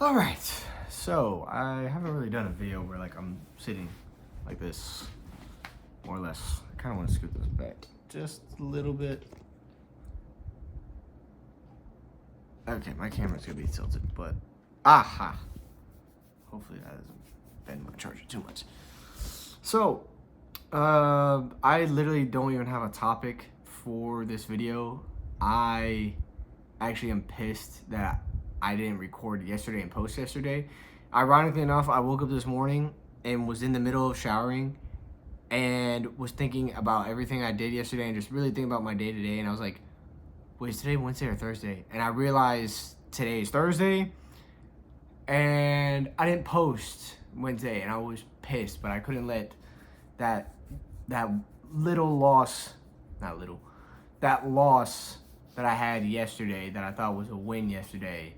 All right, so I haven't really done a video where like I'm sitting like this, more or less. I kind of want to scoot this back just a little bit. Okay, my camera's gonna be tilted, but aha! Hopefully that doesn't bend my charger too much. So, I literally don't even have a topic for this video. I actually am pissed that I didn't record yesterday and post yesterday. Ironically enough, I woke up this morning and was in the middle of showering and was thinking about everything I did yesterday and just really thinking about my day to day. And I was like, wait, is today Wednesday or Thursday? And I realized today is Thursday and I didn't post Wednesday and I was pissed, but I couldn't let that little loss, that loss that I had yesterday that I thought was a win yesterday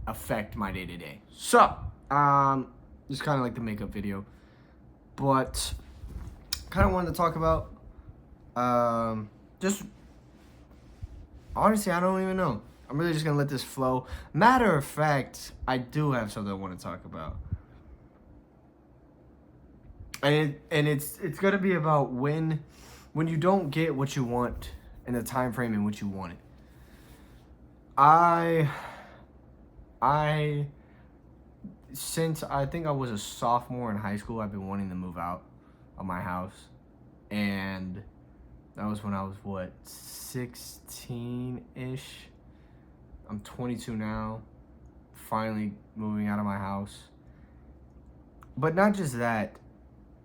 affect my day to day. So, just kind of like the makeup video, but kind of wanted to talk about, just honestly, I don't even know. I'm really just gonna let this flow. Matter of fact, I do have something I want to talk about, and it's gonna be about when you don't get what you want in the time frame in which you want it. Since I think I was a sophomore in high school, I've been wanting to move out of my house. And that was when I was, 16-ish? I'm 22 now, finally moving out of my house. But not just that,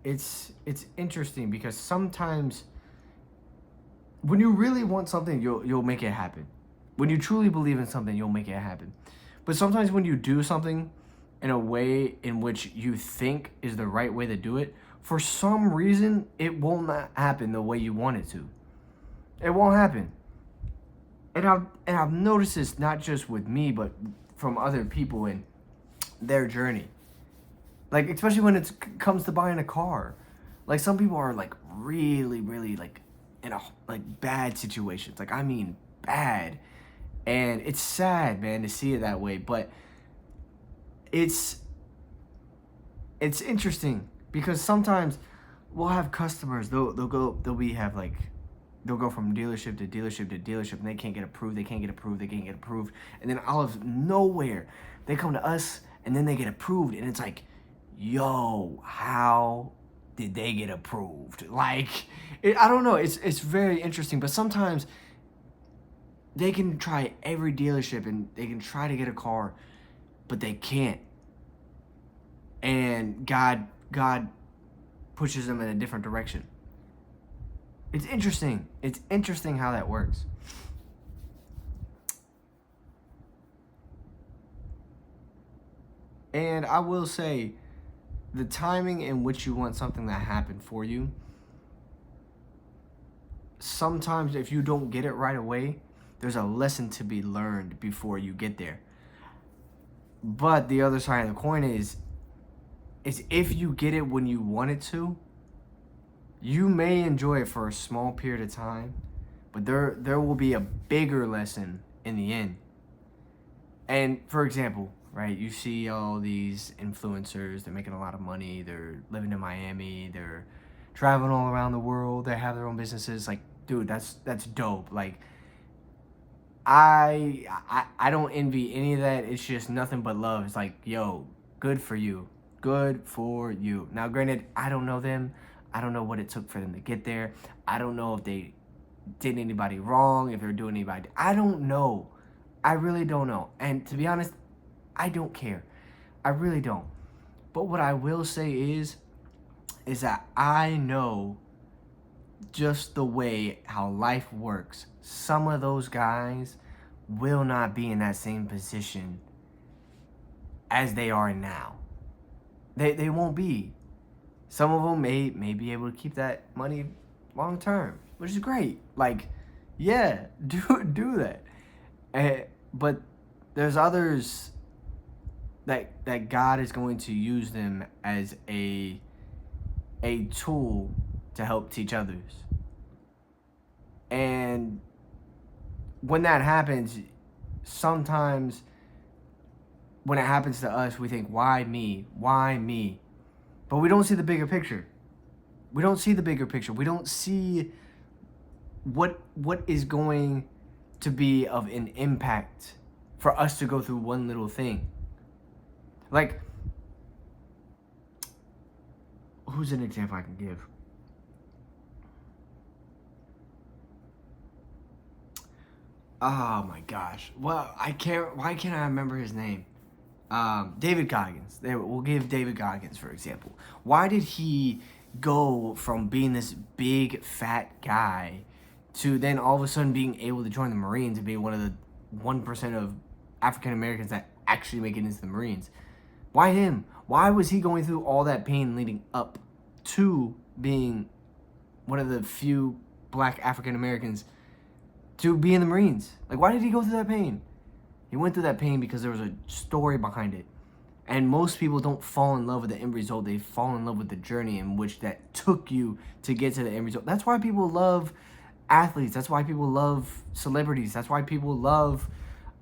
it's interesting because sometimes when you really want something, you'll make it happen. When you truly believe in something, you'll make it happen. But sometimes when you do something in a way in which you think is the right way to do it, for some reason, it will not happen the way you want it to. It won't happen. And I've noticed this not just with me, but from other people in their journey. Like, especially when it comes to buying a car. Like, some people are, like, really, really, like, in a, like, bad situations. Like, I mean, bad. And it's sad, man, to see it that way. But it's interesting because sometimes we'll have customers, they'll go from dealership to dealership to dealership, and they can't get approved, and then out of nowhere they come to us and then they get approved, and it's like, yo, how did they get approved? Like, I don't know, it's very interesting. But sometimes they can try every dealership and they can try to get a car, but they can't. And God pushes them in a different direction. It's interesting. It's interesting how that works. And I will say, the timing in which you want something to happen for you, sometimes if you don't get it right away, there's a lesson to be learned before you get there. But the other side of the coin is if you get it when you want it to, you may enjoy it for a small period of time, but there will be a bigger lesson in the end. And for example, right, you see all these influencers, they're making a lot of money, they're living in Miami, they're traveling all around the world, they have their own businesses. Like, dude, that's dope. Like, I don't envy any of that. It's just nothing but love. It's like, yo, good for you. Good for you. Now, granted, I don't know them. I don't know what it took for them to get there. I don't know if they did anybody wrong, if they're doing anybody. I don't know. I really don't know. And to be honest, I don't care. I really don't. But what I will say is that I know just the way how life works. Some of those guys will not be in that same position as they are now. They won't be. Some of them may be able to keep that money long term, which is great. Like, yeah, do that. But there's others that God is going to use them as a tool to help teach others. And when that happens, sometimes when it happens to us, we think, why me? Why me? But we don't see the bigger picture. We don't see the bigger picture. We don't see what is going to be of an impact for us to go through one little thing. Like, who's an example I can give? Oh my gosh. Well, why can't I remember his name? David Goggins. We'll give David Goggins, for example. Why did he go from being this big, fat guy to then all of a sudden being able to join the Marines and be one of the 1% of African Americans that actually make it into the Marines? Why him? Why was he going through all that pain leading up to being one of the few black African Americans to be in the Marines? Like, why did he go through that pain? He went through that pain because there was a story behind it. And most people don't fall in love with the end result. They fall in love with the journey in which that took you to get to the end result. That's why people love athletes. That's why people love celebrities. That's why people love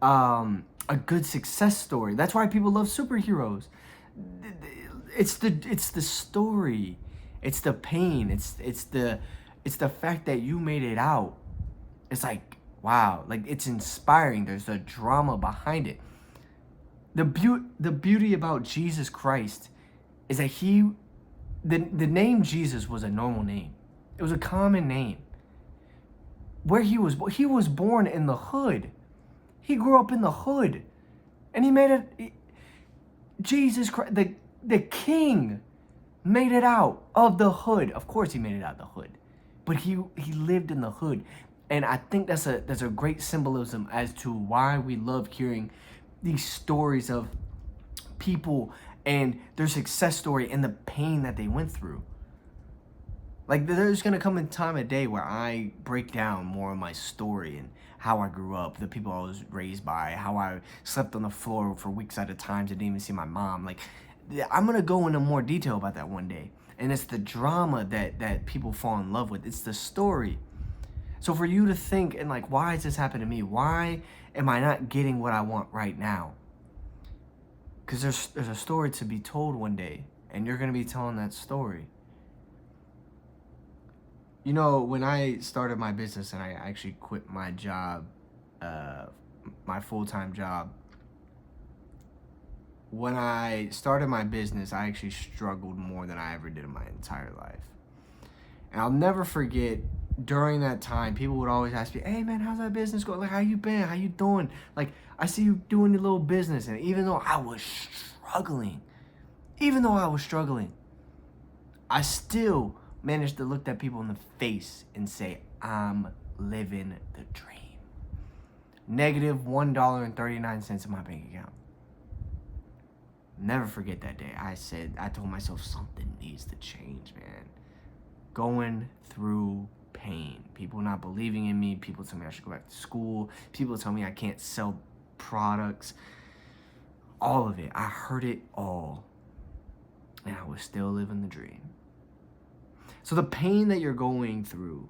a good success story. That's why people love superheroes. It's the story. It's the pain. It's the fact that you made it out. It's like, wow, like it's inspiring. There's a drama behind it. The beauty about Jesus Christ is that the name Jesus was a normal name. It was a common name. Where he was born in the hood. He grew up in the hood. And he made it, Jesus Christ, the king made it out of the hood. Of course he made it out of the hood. But he lived in the hood. And I think that's a great symbolism as to why we love hearing these stories of people and their success story and the pain that they went through. Like, there's going to come a time of day where I break down more of my story and how I grew up, the people I was raised by, how I slept on the floor for weeks at a time, didn't even see my mom. Like, I'm going to go into more detail about that one day. And it's the drama that people fall in love with. It's the story. So for you to think and like, why has this happened to me? Why am I not getting what I want right now? Because there's a story to be told one day, and you're going to be telling that story. You know, when I started my business and I actually quit my job, my full-time job, when I started my business, I actually struggled more than I ever did in my entire life. And I'll never forget, during that time, people would always ask me, hey man, how's that business going? Like, how you been? How you doing? Like, I see you doing your little business. And even though I was struggling, I still managed to look at people in the face and say, I'm living the dream. Negative $1.39 in my bank account. Never forget that day. I told myself something needs to change, man. Going through pain. People not believing in me. People tell me I should go back to school. People tell me I can't sell products. All of it. I heard it all. And I was still living the dream. So the pain that you're going through,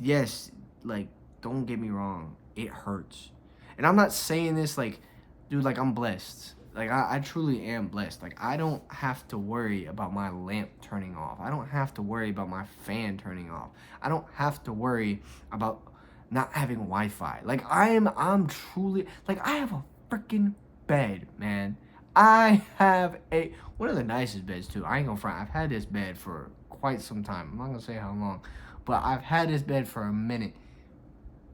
yes, like, don't get me wrong, it hurts. And I'm not saying this like, dude, like I'm blessed. Like, I truly am blessed. Like, I don't have to worry about my lamp turning off. I don't have to worry about my fan turning off. I don't have to worry about not having Wi-Fi. Like, I'm truly, like, I have a freaking bed, man. I have one of the nicest beds, too. I ain't gonna front. I've had this bed for quite some time. I'm not gonna say how long, but I've had this bed for a minute.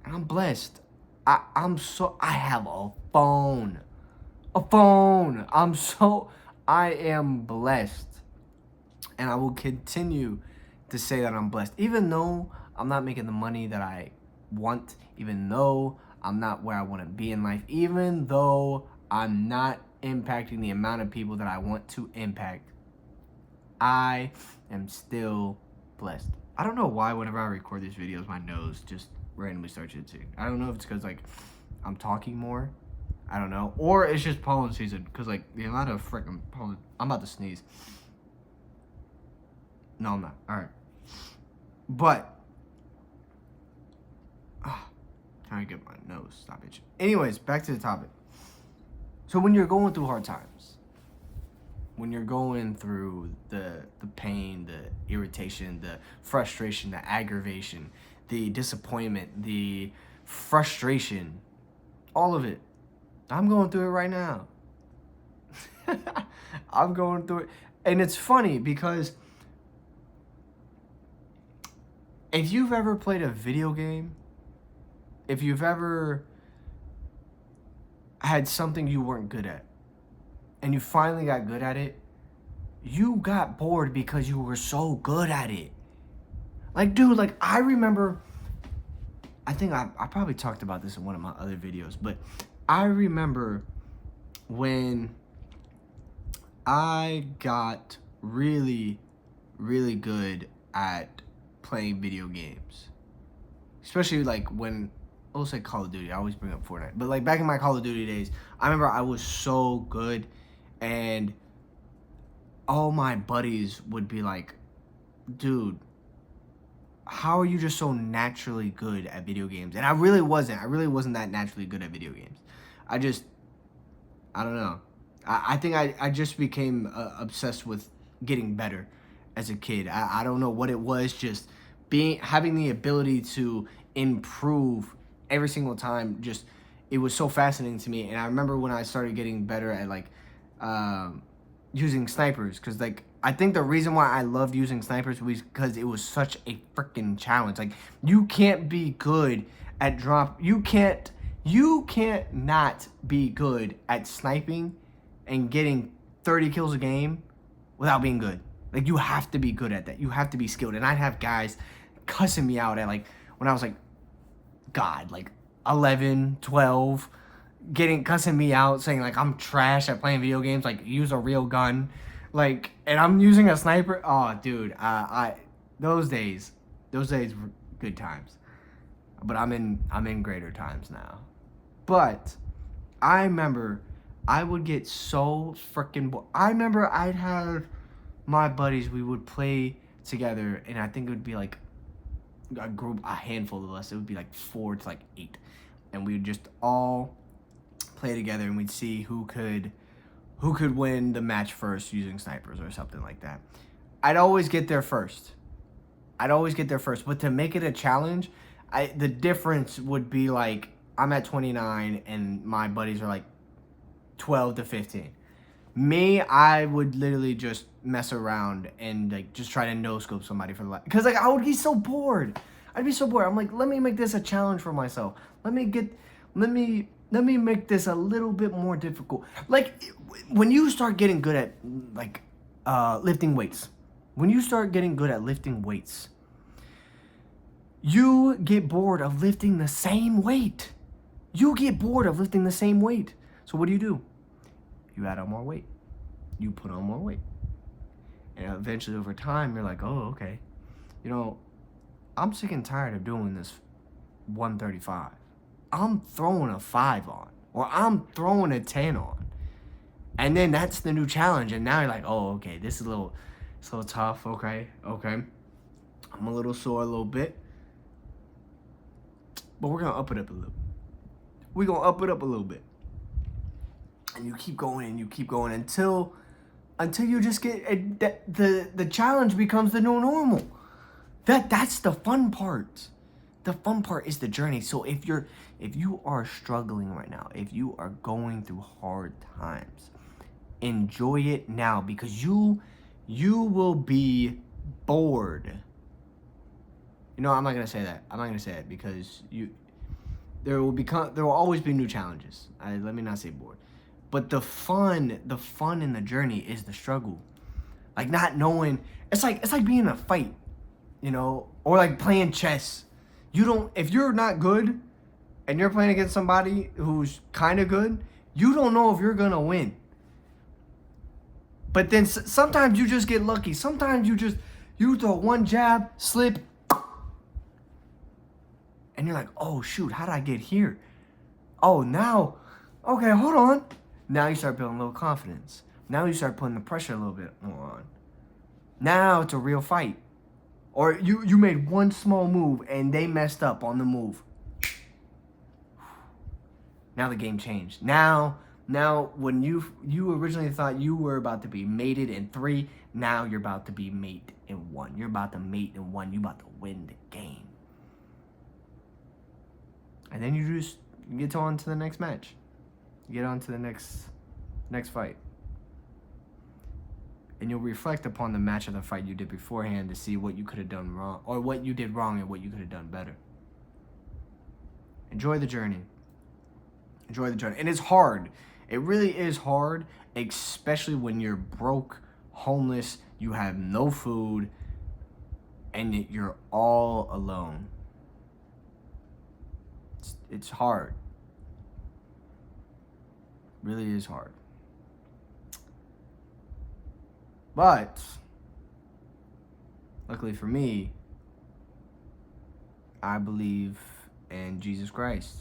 And I'm blessed. I have a phone. I am blessed. And I will continue to say that I'm blessed. Even though I'm not making the money that I want, even though I'm not where I want to be in life, even though I'm not impacting the amount of people that I want to impact, I am still blessed. I don't know why whenever I record these videos, my nose just randomly starts itching. I don't know if it's because, like, I'm talking more. I don't know. Or it's just pollen season. Because, like, the amount of freaking pollen. I'm about to sneeze. No, I'm not. Alright. But, trying to get my nose stop itching. Anyways, back to the topic. So when you're going through hard times, when you're going through the pain, the irritation, the frustration, the aggravation, the disappointment, the frustration, all of it, I'm going through it right now. I'm going through it. And it's funny because if you've ever played a video game, if you've ever had something you weren't good at, and you finally got good at it, you got bored because you were so good at it. Like, dude, like, I remember, I think I probably talked about this in one of my other videos, but I remember when I got really, really good at playing video games. Especially, like, when, I'll say Call of Duty. I always bring up Fortnite. But, like, back in my Call of Duty days, I remember I was so good, and all my buddies would be like, dude, how are you just so naturally good at video games? And I really wasn't. I really wasn't that naturally good at video games. I don't know. I think I just became obsessed with getting better as a kid. I don't know what it was, just having the ability to improve every single time. Just, it was so fascinating to me. And I remember when I started getting better at, like, using snipers, because, like, I think the reason why I loved using snipers was because it was such a freaking challenge. Like, you can't be good at you can't not be good at sniping and getting 30 kills a game without being good. Like, you have to be good at that. You have to be skilled. And I'd have guys cussing me out at, like, when I was, like, like 11, 12, cussing me out, saying, like, I'm trash at playing video games, like, use a real gun, like, and I'm using a sniper. Oh, dude, those days were good times, but I'm in greater times now. But I remember I would get so freaking bored. I remember I'd have my buddies, we would play together, and I think it would be like a handful of us. It would be like 4 to like 8, and we would just all play together, and we'd see who could win the match first using snipers or something like that. I'd always get there first. But to make it a challenge, the difference would be, like, I'm at 29 and my buddies are like 12 to 15. Me, I would literally just mess around and, like, just try to no-scope somebody for the life. Because, like, I would be so bored. I'd be so bored. I'm like, let me make this a challenge for myself. Let me make this a little bit more difficult. Like, when you start getting good at, like, lifting weights. When you start getting good at lifting weights, you get bored of lifting the same weight. So what do? You add on more weight. You put on more weight. And eventually, over time, you're like, oh, okay. You know, I'm sick and tired of doing this 135. I'm throwing a 5 on. Or I'm throwing a 10 on. And then that's the new challenge. And now you're like, oh, okay, this is a little tough. Okay. I'm a little sore a little bit. But we're going to up it up a little. We're going to up it up a little bit. And you keep going and you keep going until you just get the challenge becomes the new normal. That's the fun part. The fun part is the journey. So if you are struggling right now, if you are going through hard times, enjoy it now, because you will be bored. You know, I'm not gonna say that. I'm not gonna say it because there will always be new challenges. Let me not say bored. But the fun in the journey is the struggle. Like, not knowing, it's like being in a fight, you know, or like playing chess. If you're not good and you're playing against somebody who's kind of good, you don't know if you're gonna win. But then sometimes you just get lucky. Sometimes you throw one jab, slip, and you're like, oh shoot, how did I get here? Oh, now, okay, hold on. Now you start building a little confidence. Now you start putting the pressure a little bit more on. Now it's a real fight. Or you made one small move and they messed up on the move. Now the game changed. Now Now, when you originally thought you were about to be mated in 3, now you're about to be mate in 1. You're about to mate in 1. You're about to win the game. And then you just get on to the next match. You get on to the next fight. And you'll reflect upon the match of the fight you did beforehand to see what you could have done wrong, or what you did wrong and what you could have done better. Enjoy the journey. Enjoy the journey. And it's hard. It really is hard, especially when you're broke, homeless, you have no food, and you're all alone. It's hard. It really is hard. But luckily for me, I believe in Jesus Christ,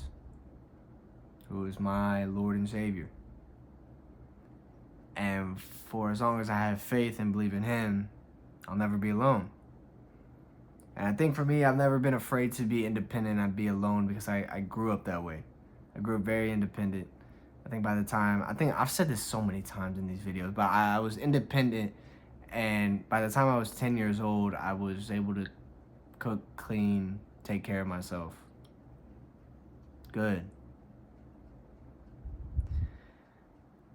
who is my Lord and Savior. And for as long as I have faith and believe in Him, I'll never be alone. And I think for me, I've never been afraid to be independent and be alone because I grew up that way. I grew up very independent. I think I've said this so many times in these videos, but I was independent, and by the time I was 10 years old, I was able to cook, clean, take care of myself. Good.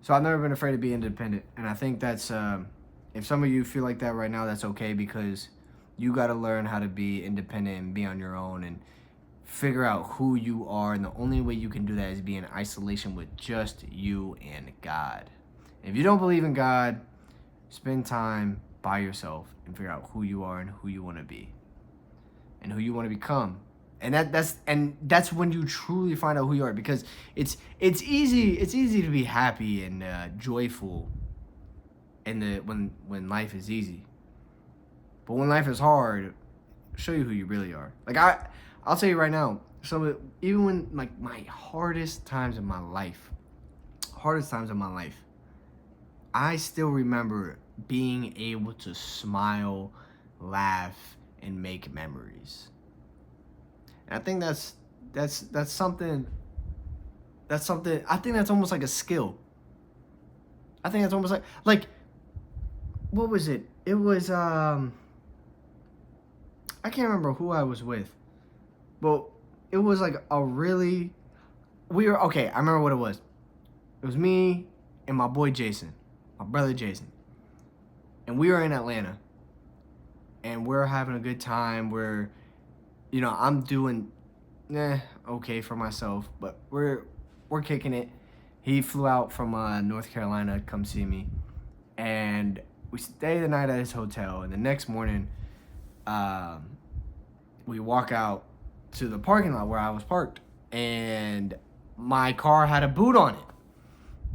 So I've never been afraid to be independent, and I think that's, if some of you feel like that right now, that's okay, because you got to learn how to be independent and be on your own and figure out who you are, and the only way you can do that is be in isolation with just you and God. If you don't believe in God, spend time by yourself and figure out who you are and who you want to be and who you want to become. And that's when you truly find out who you are, because it's easy to be happy and joyful when life is easy. But when life is hard, show you who you really are. Like I'll tell you right now, even when like my hardest times in my life, I still remember being able to smile, laugh, and make memories. And I think that's something. I think that's almost like a skill. I think that's almost like what was it? It was I can't remember who I was with. But it was like I remember what it was. It was me and my boy Jason, my brother Jason. And we were in Atlanta. And we're having a good time. I'm doing okay for myself, but we're kicking it. He flew out from North Carolina to come see me. And we stayed the night at his hotel, and the next morning we walk out to the parking lot where I was parked, and my car had a boot on it.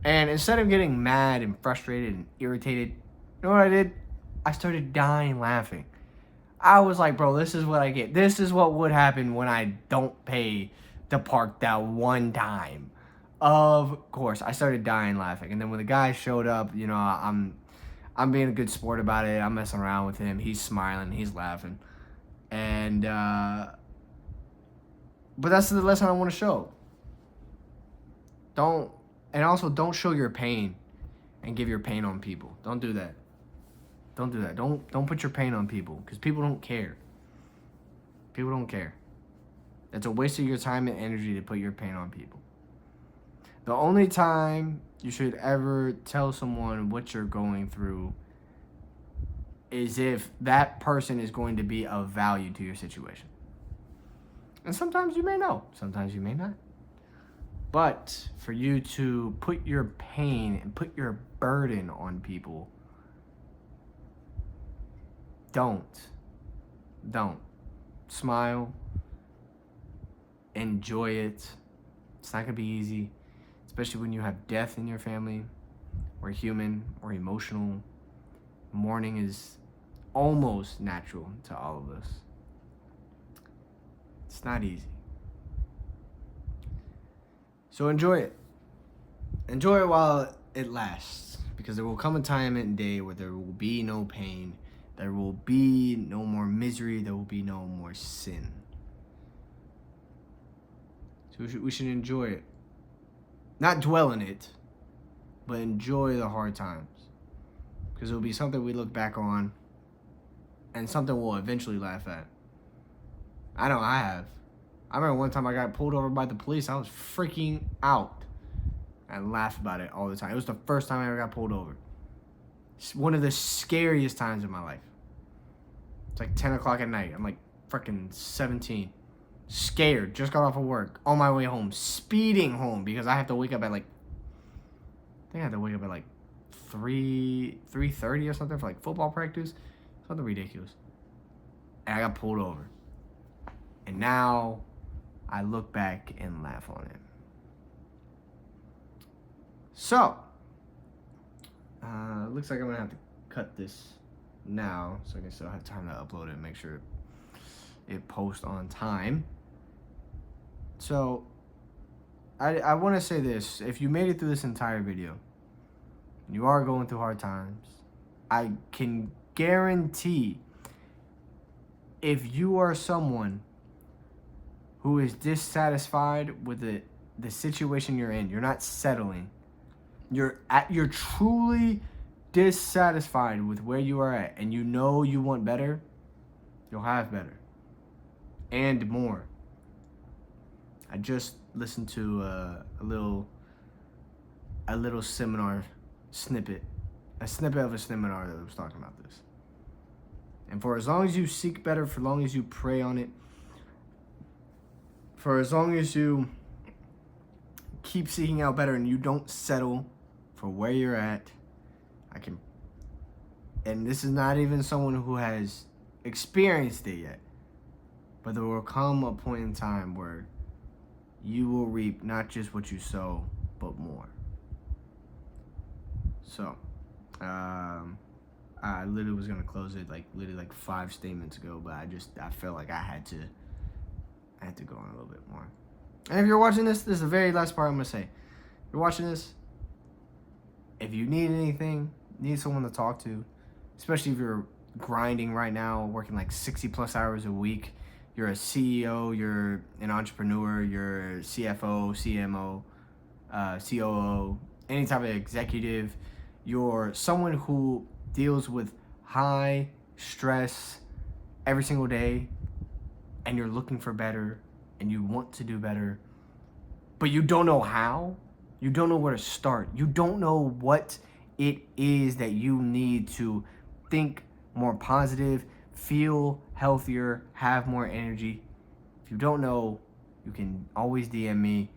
And instead of getting mad and frustrated and irritated, you know what I did? I started dying laughing. I was like, bro, this is what I get. This is what would happen when I don't pay to park that one time. Of course, I started dying laughing. And then when the guy showed up, I'm being a good sport about it. I'm messing around with him. He's smiling. He's laughing. And, but that's the lesson I want to show. Don't show your pain and give your pain on people. Don't do that. Don't put your pain on people, because people don't care. People don't care. It's a waste of your time and energy to put your pain on people. The only time you should ever tell someone what you're going through is if that person is going to be of value to your situation. And sometimes you may know, sometimes you may not. But for you to put your pain and put your burden on people, don't. Smile. Enjoy it. It's not going to be easy, especially when you have death in your family, or human, or emotional. Mourning is almost natural to all of us. It's not easy. So enjoy it. Enjoy it while it lasts, because there will come a time and day where there will be no pain, there will be no more misery, there will be no more sin. So we should enjoy it. Not dwell in it, but enjoy the hard times. Because it'll be something we look back on and something we'll eventually laugh at. I know I have. I remember one time I got pulled over by the police. I was freaking out. I laugh about it all the time. It was the first time I ever got pulled over. It's one of the scariest times of my life. It's like 10 o'clock at night. I'm like freaking 17. Scared. Just got off of work. On my way home. Speeding home because I have to wake up at like... I think I have to wake up at like 3:30 or something for like football practice. Something ridiculous. And I got pulled over. And now I look back and laugh on it. So, looks like I'm going to have to cut this now so I can still have time to upload it and make sure it posts on time. So, I want to say this. If you made it through this entire video, you are going through hard times, I can guarantee if you are someone who is dissatisfied with the situation you're in, you're not settling, you're truly dissatisfied with where you are at, and you know you want better, you'll have better and more. I just listened to a little seminar snippet, a snippet of a seminar that was talking about this. And for as long as you seek better, for as long as you pray on it, for as long as you keep seeking out better and you don't settle for where you're at, and this is not even someone who has experienced it yet, but there will come a point in time where you will reap not just what you sow, but more. So, I literally was gonna close it like 5 statements ago, but I felt like I had to go on a little bit more. And if you're watching this is the very last part I'm gonna say. If you're watching this, if you need anything, need someone to talk to, especially if you're grinding right now, working like 60 plus hours a week, you're a CEO, you're an entrepreneur, you're a CFO, CMO, COO, any type of executive, you're someone who deals with high stress every single day, and you're looking for better, and you want to do better, but you don't know how, you don't know where to start, you don't know what it is that you need to think more positive, feel healthier, have more energy. If you don't know, you can always DM me.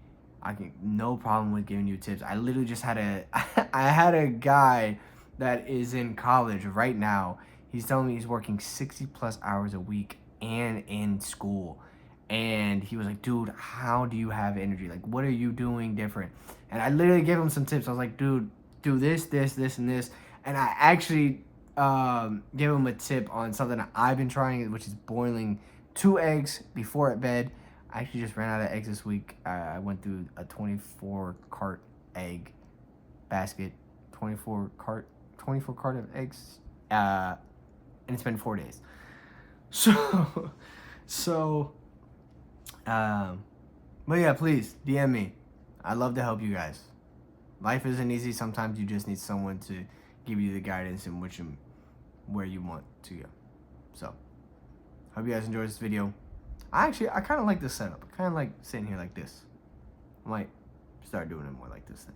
No problem with giving you tips. I literally just had I had a guy that is in college right now. He's telling me he's working 60 plus hours a week and in school. And he was like, dude, how do you have energy? Like, what are you doing different? And I literally gave him some tips. I was like, dude, do this, this, this, and this. And I actually gave him a tip on something that I've been trying, which is boiling 2 eggs before bed. I actually just ran out of eggs this week. I went through a 24 cart egg basket, 24 cart of eggs, and it's been 4 days. But yeah, please DM me. I'd love to help you guys. Life isn't easy. Sometimes you just need someone to give you the guidance in where you want to go. So, hope you guys enjoyed this video. I kind of like this setup. I kind of like sitting here like this. I might start doing it more like this then.